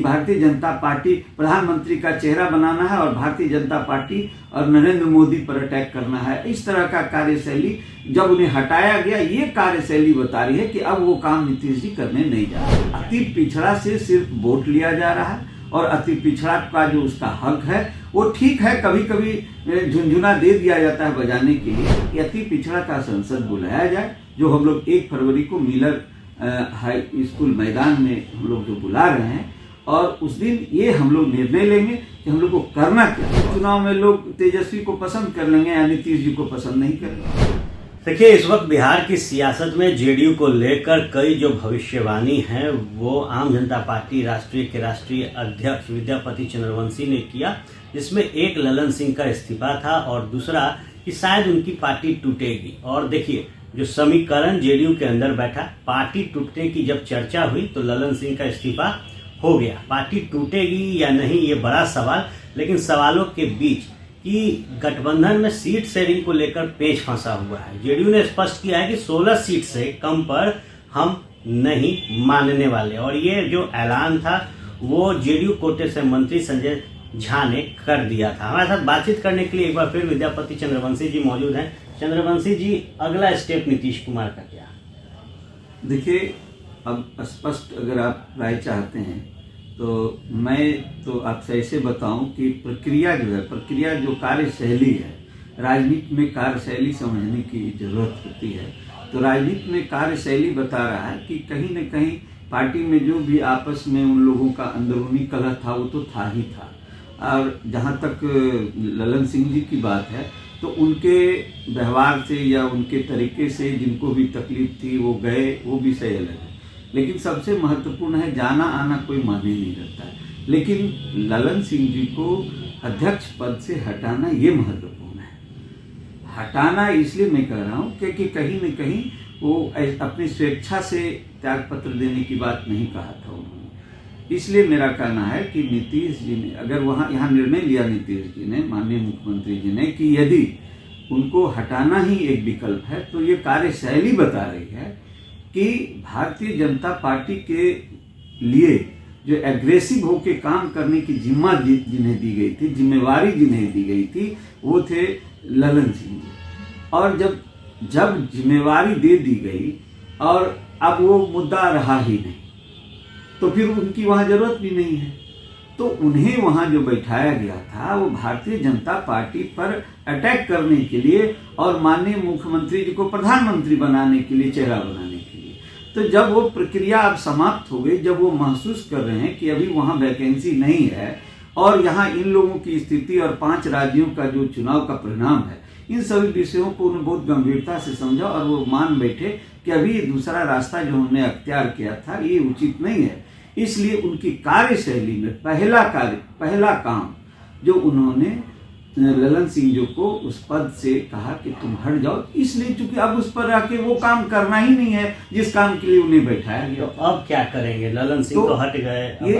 Bharatiya Janata party प्रधानमंत्री का चेहरा बनाना है और भारतीय जनता पार्टी और नरेंद्र मोदी पर अटैक करना है। इस तरह का कार्यशैली जब उन्हें हटाया गया, ये कार्यशैली बता रही है कि अब वो काम नीतीश जी करने नहीं जा रहे। अति पिछड़ा से सिर्फ वोट लिया जा रहा है और अति पिछड़ा का जो उसका हक है वो ठीक है, कभी कभी झुनझुना दे दिया जाता है बजाने के लिए। अति पिछड़ा का संसद बुलाया जाए, जो हम लोग 1 फरवरी को मिलर हाई स्कूल मैदान में हम लोग जो बुला रहे हैं, और उस दिन ये हम लोग निर्णय लेंगे कि हम लोग को करना क्या। चुनाव में लोग तेजस्वी को पसंद कर लेंगे या नीतीश जी को पसंद नहीं करेंगे। देखिए, इस वक्त बिहार की सियासत में जेडीयू को लेकर कई जो भविष्यवाणी है वो आम जनता पार्टी राष्ट्रीय के राष्ट्रीय अध्यक्ष विद्यापति चंद्रवंशी ने किया, जिसमें एक ललन सिंह का इस्तीफा था और दूसरा कि शायद उनकी पार्टी टूटेगी। और देखिए, जो समीकरण जेडीयू के अंदर बैठा, पार्टी टूटने की जब चर्चा हुई तो ललन सिंह का इस्तीफा हो गया। पार्टी टूटेगी या नहीं ये बड़ा सवाल, लेकिन सवालों के बीच कि गठबंधन में सीट शेयरिंग को लेकर पेच फंसा हुआ है। जेडीयू ने स्पष्ट किया है कि 16 सीट से कम पर हम नहीं मानने वाले, और ये जो ऐलान था वो जेडीयू कोटे से मंत्री संजय झा ने कर दिया था। हमारे साथ बातचीत करने के लिए एक बार फिर विद्यापति चंद्रवंशी जी मौजूद हैं। चंद्रवंशी जी, अगला स्टेप नीतीश कुमार का क्या? देखिए, अब स्पष्ट अगर आप राय चाहते हैं तो मैं तो आपसे ऐसे बताऊं कि प्रक्रिया जो कार्यशैली है, राजनीति में कार्यशैली समझने की जरूरत होती है। तो राजनीति में कार्यशैली बता रहा है कि कहीं न कहीं पार्टी में जो भी आपस में उन लोगों का अंदरूनी कलह था वो तो था ही था। और जहाँ तक ललन सिंह जी की बात है तो उनके व्यवहार से या उनके तरीके से जिनको भी तकलीफ थी वो गए, वो विषय अलग है। लेकिन सबसे महत्वपूर्ण है, जाना आना कोई मायने नहीं रखता है, लेकिन ललन सिंह जी को अध्यक्ष पद से हटाना ये महत्वपूर्ण है। हटाना इसलिए मैं कह रहा हूँ क्योंकि कहीं न कहीं वो अपनी स्वेच्छा से त्यागपत्र देने की बात नहीं कहा था उन्होंने। इसलिए मेरा कहना है कि नीतीश जी ने अगर यहाँ निर्णय लिया, नीतीश जी ने, माननीय मुख्यमंत्री जी ने, कि यदि उनको हटाना ही एक विकल्प है, तो ये कार्यशैली बता रही है कि भारतीय जनता पार्टी के लिए जो एग्रेसिव होकर काम करने की जिम्मा जिन्हें दी गई थी, जिम्मेवारी जिन्हें दी गई थी, वो थे ललन सिंह जी। और जब जिम्मेवारी दे दी गई और अब वो मुद्दा रहा ही नहीं, तो फिर उनकी वहां जरूरत भी नहीं है। तो उन्हें वहां जो बैठाया गया था वो भारतीय जनता पार्टी पर अटैक करने के लिए और माननीय मुख्यमंत्री जी को प्रधानमंत्री बनाने के लिए, चेहरा बनाने के लिए। तो जब वो प्रक्रिया अब समाप्त हो गई, जब वो महसूस कर रहे हैं कि अभी वहां वैकेंसी नहीं है और यहाँ इन लोगों की स्थिति और 5 राज्यों का जो चुनाव का परिणाम है, इन सभी विषयों को उन्होंने बहुत गंभीरता से समझा और वो मान बैठे कि अभी ये दूसरा रास्ता जो हमने अख्तियार किया था ये उचित नहीं है। इसलिए उनकी कार्यशैली में पहला काम जो उन्होंने ललन सिंह जी को उस पद से कहा कि तुम हट जाओ, इसलिए चूंकि अब उस पर आके वो काम करना ही नहीं है जिस काम के लिए उन्हें बैठाया गया। तो अब क्या करेंगे? ललन सिंह तो हट गए।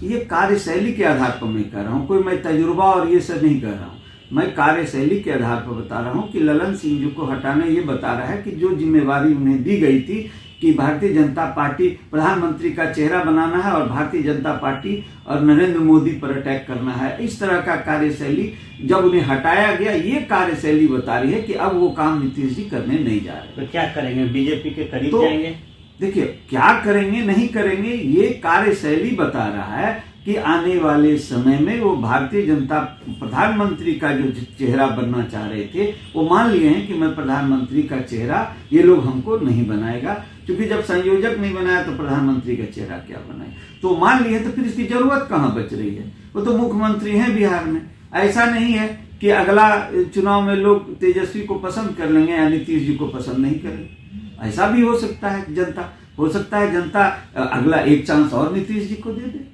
ये कार्यशैली के आधार पर मैं कह रहा हूँ, कोई मैं तजुर्बा और ये सब नहीं कह रहा हूँ। मैं कार्यशैली के आधार पर बता रहा हूँ कि ललन सिंह जी को हटाना ये बता रहा है कि जो जिम्मेवारी उन्हें दी गई थी कि भारतीय जनता पार्टी प्रधानमंत्री का चेहरा बनाना है और भारतीय जनता पार्टी और नरेंद्र मोदी पर अटैक करना है, इस तरह का कार्यशैली जब उन्हें हटाया गया, ये कार्यशैली बता रही है कि अब वो काम नीतीश जी करने नहीं जा रहे। तो क्या करेंगे? बीजेपी के करीब जाएंगे? देखिए, क्या करेंगे नहीं करेंगे ये कार्यशैली बता रहा है कि आने वाले समय में वो भारतीय जनता प्रधानमंत्री का जो चेहरा बनना चाह रहे थे वो मान लिए हैं कि मैं प्रधानमंत्री का चेहरा ये लोग हमको नहीं बनाएगा, क्योंकि जब संयोजक नहीं बनाया तो प्रधानमंत्री का चेहरा क्या बनाए। तो मान लिए तो फिर इसकी जरूरत कहाँ बच रही है? वो तो मुख्यमंत्री हैं बिहार में। ऐसा नहीं है कि अगला चुनाव में लोग तेजस्वी को पसंद कर लेंगे या नीतीश जी को पसंद नहीं करेंगे। ऐसा भी हो सकता है। जनता अगला एक चांस और नीतीश जी को दे दे।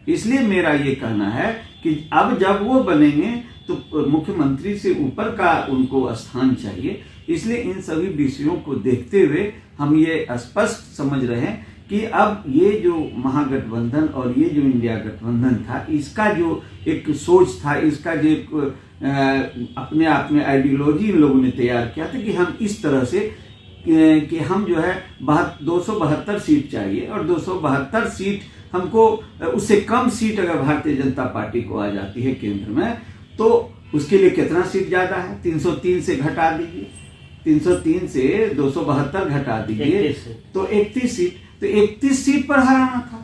इसलिए मेरा ये कहना है कि अब जब वो बनेंगे तो मुख्यमंत्री से ऊपर का उनको स्थान चाहिए। इसलिए इन सभी विषयों को देखते हुए हम ये स्पष्ट समझ रहे हैं कि अब ये जो महागठबंधन और ये जो इंडिया गठबंधन था, इसका जो एक सोच था, इसका जो एक अपने आप में आइडियोलॉजी इन लोगों ने तैयार किया था कि हम इस तरह से कि हम जो है 272 सीट चाहिए और 272 सीट हमको उससे कम सीट अगर भारतीय जनता पार्टी को आ जाती है केंद्र में, तो उसके लिए कितना सीट ज्यादा है? 303 से घटा दीजिए, 303 से 272 घटा दीजिए, तो 31 सीट। तो 31 सीट पर हराना था।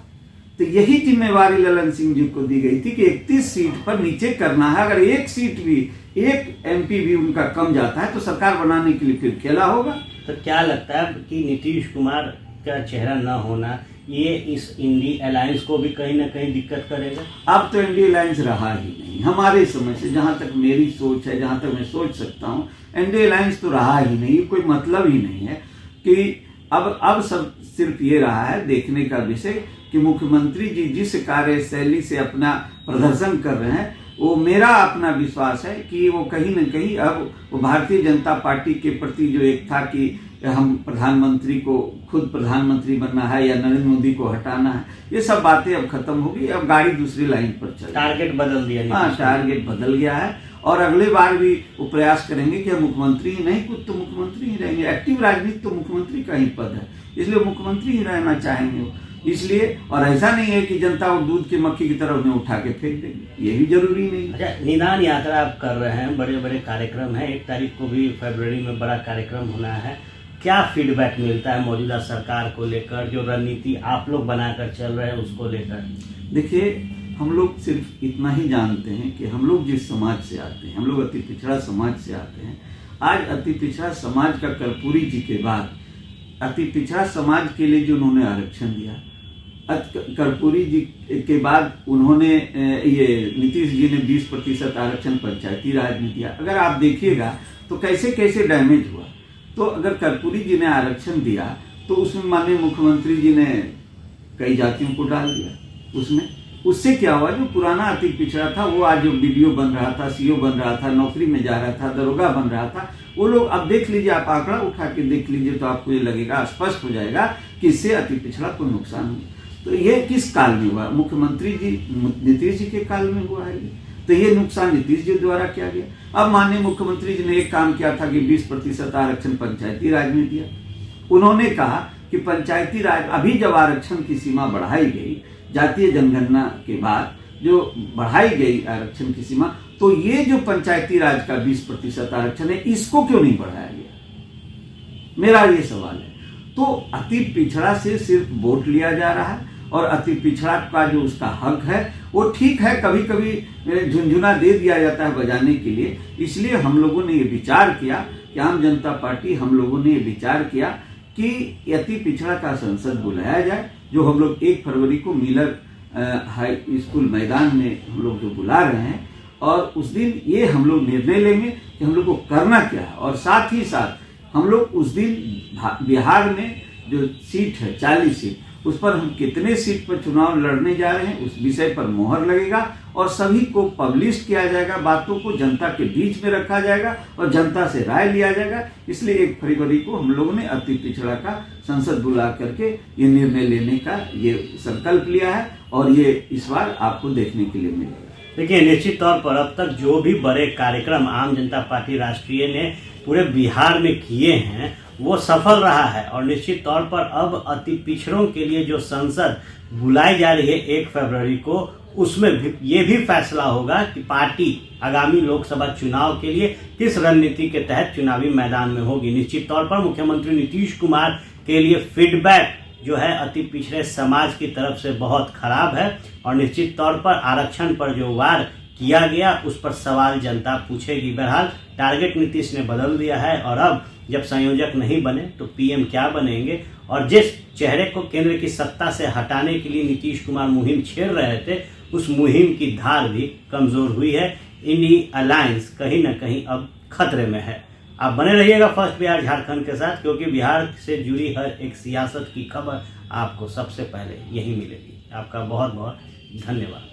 तो यही जिम्मेवारी ललन सिंह जी को दी गई थी कि 31 सीट पर नीचे करना है। अगर एक सीट भी, एक एमपी भी उनका कम जाता है तो सरकार बनाने के लिए फिर खेला होगा। तो क्या लगता है कि नीतीश कुमार का चेहरा न होना ये इस इंडी अलायंस को भी कहीं ना कहीं दिक्कत करेगा? अब तो इंडी अलायंस रहा ही नहीं हमारे समय से, जहां तक मेरी सोच है, जहां तक मैं सोच सकता हूं, इंडी अलायंस तो रहा ही नहीं। कोई मतलब ही नहीं है कि अब सब सिर्फ ये रहा है देखने का विषय कि मुख्यमंत्री जी जिस कार्यशैली से अपना प्रदर्शन कर रहे हैं, वो मेरा अपना विश्वास है कि वो कहीं न कहीं अब वो भारतीय जनता पार्टी के प्रति जो एक था कि हम प्रधानमंत्री को खुद प्रधानमंत्री बनना है या नरेंद्र मोदी को हटाना है, ये सब बातें अब खत्म होगी। अब गाड़ी दूसरी लाइन पर चल, टारगेट बदल दिया। हाँ, टारगेट बदल गया है और अगले बार भी वो प्रयास करेंगे कि हम मुख्यमंत्री ही नहीं, कुछ तो मुख्यमंत्री ही रहेंगे। एक्टिव राजनीति तो मुख्यमंत्री का ही पद है, इसलिए मुख्यमंत्री ही रहना चाहेंगे वो, इसलिए। और ऐसा नहीं है कि जनता वो दूध की मक्खी की तरह उन्हें उठा के फेंक देगी, ये भी जरूरी नहीं। अच्छा, निदान यात्रा आप कर रहे हैं, बड़े बड़े कार्यक्रम हैं, 1 तारीख को भी फरवरी में बड़ा कार्यक्रम होना है। क्या फीडबैक मिलता है मौजूदा सरकार को लेकर, जो रणनीति आप लोग बनाकर चल रहे हैं उसको लेकर? देखिए, हम लोग सिर्फ इतना ही जानते हैं कि हम लोग जिस समाज से आते हैं, हम लोग अति पिछड़ा समाज से आते हैं। आज अति पिछड़ा समाज का कर्पूरी जी के बाद अति पिछड़ा समाज के लिए जो उन्होंने आरक्षण दिया, कर्पूरी जी के बाद उन्होंने ये नीतीश जी ने 20% आरक्षण पंचायती राज में दिया। अगर आप देखिएगा तो कैसे कैसे डैमेज हुआ। तो अगर कर्पूरी जी ने आरक्षण दिया तो उसमें माननीय मुख्यमंत्री जी ने कई जातियों को डाल दिया उसमें। उससे क्या हुआ, जो पुराना अति पिछड़ा था वो आज जो बीडीओ बन रहा था, सीओ बन रहा था, नौकरी में जा रहा था, दरोगा बन रहा था, वो लोग अब देख लीजिए, आप आंकड़ा उठा के देख लीजिए तो आपको ये लगेगा, स्पष्ट हो जाएगा कि इससे अति पिछड़ा को नुकसान हुआ। तो ये किस काल में हुआ? मुख्यमंत्री जी नीतीश जी के काल में हुआ है। तो ये नुकसान नीतीश जी द्वारा किया गया। अब माननीय मुख्यमंत्री जी ने एक काम किया था कि 20% आरक्षण पंचायती राज में दिया। उन्होंने कहा कि पंचायती राज, अभी जब आरक्षण की सीमा बढ़ाई गई जातीय जनगणना के बाद, जो बढ़ाई गई आरक्षण की सीमा, तो ये जो पंचायती राज का 20% आरक्षण है, इसको क्यों नहीं बढ़ाया गया? मेरा ये सवाल है। तो अति पिछड़ा से सिर्फ वोट लिया जा रहा है और अति पिछड़ा का जो उसका हक है वो ठीक है, कभी कभी झुंझुना दे दिया जाता है बजाने के लिए। इसलिए हम लोगों ने ये विचार किया कि आम जनता पार्टी, हम लोगों ने ये विचार किया कि अति पिछड़ा का संसद बुलाया जाए, जो हम लोग 1 फरवरी को मिलर हाई स्कूल मैदान में हम लोग जो बुला रहे हैं। और उस दिन ये हम लोग निर्णय लेंगे कि हम लोग को करना क्या है। और साथ ही साथ हम लोग उस दिन बिहार में जो सीट है 40 सीट, उस पर हम कितने सीट पर चुनाव लड़ने जा रहे हैं उस विषय पर मोहर लगेगा और सभी को पब्लिश किया जाएगा, बातों को जनता के बीच में रखा जाएगा और जनता से राय लिया जाएगा। इसलिए 1 फरवरी को हम लोगों ने अति पिछड़ा का संसद बुला करके ये निर्णय लेने का ये संकल्प लिया है और ये इस बार आपको देखने के लिए मिलेगा। देखिए, निश्चित तौर पर अब तक जो भी बड़े कार्यक्रम आम जनता पार्टी राष्ट्रीय ने पूरे बिहार में किए हैं वो सफल रहा है और निश्चित तौर पर अब अति पिछड़ों के लिए जो संसद बुलाई जा रही है 1 फरवरी को, उसमें भी ये भी फैसला होगा कि पार्टी आगामी लोकसभा चुनाव के लिए किस रणनीति के तहत चुनावी मैदान में होगी। निश्चित तौर पर मुख्यमंत्री नीतीश कुमार के लिए फीडबैक जो है अति पिछड़े समाज की तरफ से बहुत खराब है और निश्चित तौर पर आरक्षण पर जो वार किया गया उस पर सवाल जनता पूछेगी। बहरहाल टारगेट नीतीश ने बदल दिया है और अब जब संयोजक नहीं बने तो पीएम क्या बनेंगे। और जिस चेहरे को केंद्र की सत्ता से हटाने के लिए नीतीश कुमार मुहिम छेड़ रहे थे, उस मुहिम की धार भी कमजोर हुई है। इंडी अलायंस कहीं ना कहीं अब खतरे में है। आप बने रहिएगा फर्स्ट बिहार झारखंड के साथ, क्योंकि बिहार से जुड़ी हर एक सियासत की खबर आपको सबसे पहले यही मिलेगी। आपका बहुत बहुत धन्यवाद।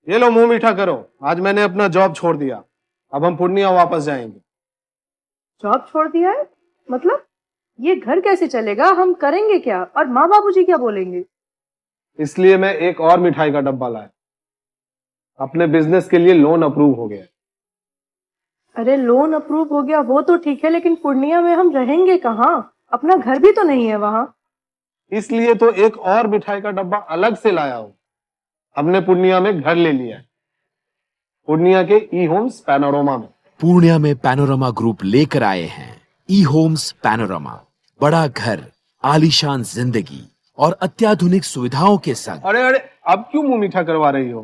ये लो, मुंह मीठा करो। आज मैंने अपना जॉब छोड़ दिया, अब हम पूर्णिया वापस जाएंगे। जॉब छोड़ दिया है? मतलब ये घर कैसे चलेगा? हम करेंगे क्या? और माँ बाबूजी क्या बोलेंगे? इसलिए मैं एक और मिठाई का डब्बा लाया। अपने बिजनेस के लिए लोन अप्रूव हो गया। अरे लोन अप्रूव हो गया वो तो ठीक है, लेकिन पूर्णिया में हम रहेंगे कहाँ? अपना घर भी तो नहीं है वहाँ। इसलिए तो एक और मिठाई का डब्बा अलग से लाया हूं। हमने पूर्णिया में घर ले लिया है, पूर्णिया के ई होम्स पैनोरमा में। पूर्णिया में पैनोरमा ग्रुप लेकर आए हैं ई होम्स पैनोरमा, बड़ा घर, आलीशान जिंदगी और अत्याधुनिक सुविधाओं के संग। अरे अरे, अब क्यों मुंह मीठा करवा रही हो?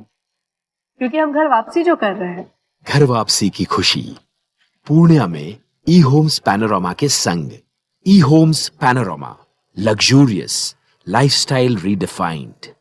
क्योंकि हम घर वापसी जो कर रहे हैं। घर वापसी की खुशी पूर्णिया में ई होम्स पैनोरमा के संग। ई homes panorama, luxurious lifestyle redefined.